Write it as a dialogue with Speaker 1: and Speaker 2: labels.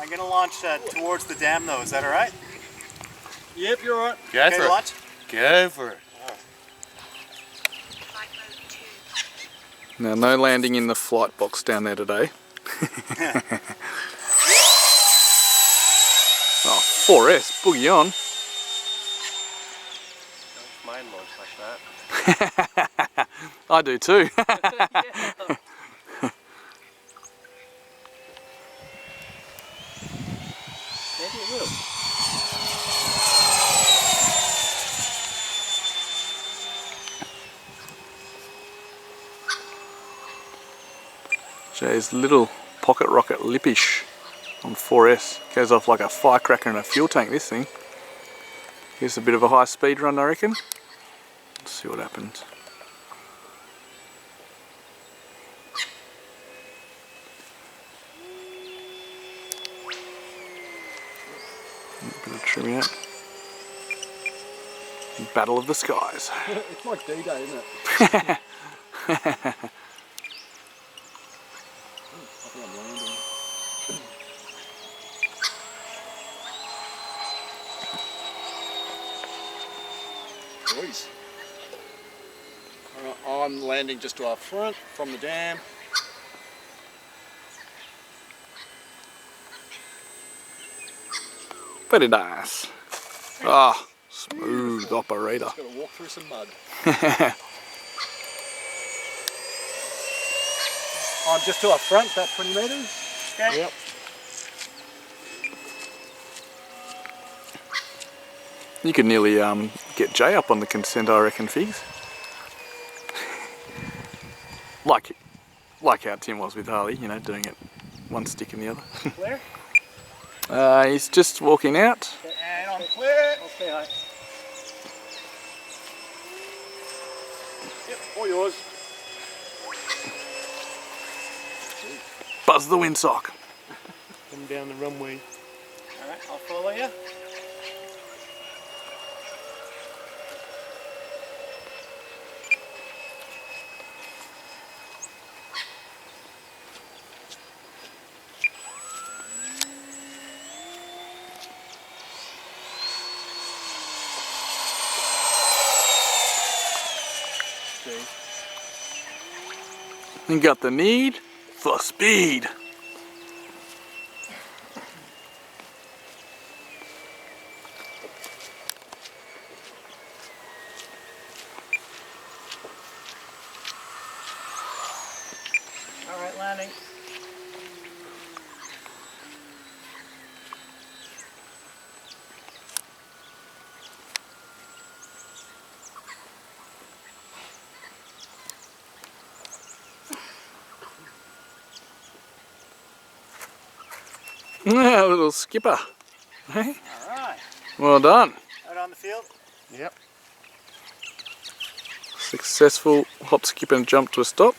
Speaker 1: I'm going to launch towards the dam though, is that alright?
Speaker 2: Yep, you're alright.
Speaker 3: Go
Speaker 1: Okay,
Speaker 3: for it.
Speaker 1: launch.
Speaker 3: Go for it.
Speaker 4: Now, no landing in the flight box down there today. Oh, 4S, boogie on.
Speaker 3: Mine launch like that.
Speaker 4: I do too.
Speaker 3: Maybe it will.
Speaker 4: Jay's little pocket rocket Lippisch on 4S. Goes off like a firecracker in a fuel tank, this thing. Here's a bit of a high speed run, I reckon. Let's see what happens. A bit of trimming out. Battle of the skies.
Speaker 2: It's like D-Day, isn't it? I think I'm landing. Boys. Alright, I'm landing just to our front from the dam.
Speaker 4: Very nice. Ah, smooth operator.
Speaker 2: Just gotta walk through some mud. I'm just to our front, about 20 metres.
Speaker 1: Okay.
Speaker 2: Yep.
Speaker 4: You could nearly get Jay up on the consent, I reckon, Figs. like how Tim was with Harley, you know, doing it one stick in the other.
Speaker 1: Clear?
Speaker 4: He's just walking out.
Speaker 1: Okay, and I'm clear.
Speaker 2: Okay, hi. Yep, all yours.
Speaker 4: Buzz the windsock.
Speaker 3: Come down the runway.
Speaker 1: Alright, I'll follow you.
Speaker 4: You got the need for speed.
Speaker 1: Alright, landing.
Speaker 4: Yeah, little skipper. Hey?
Speaker 1: Alright.
Speaker 4: Well done.
Speaker 1: Out on the field.
Speaker 3: Yep.
Speaker 4: Successful hop, skip and jump to a stop.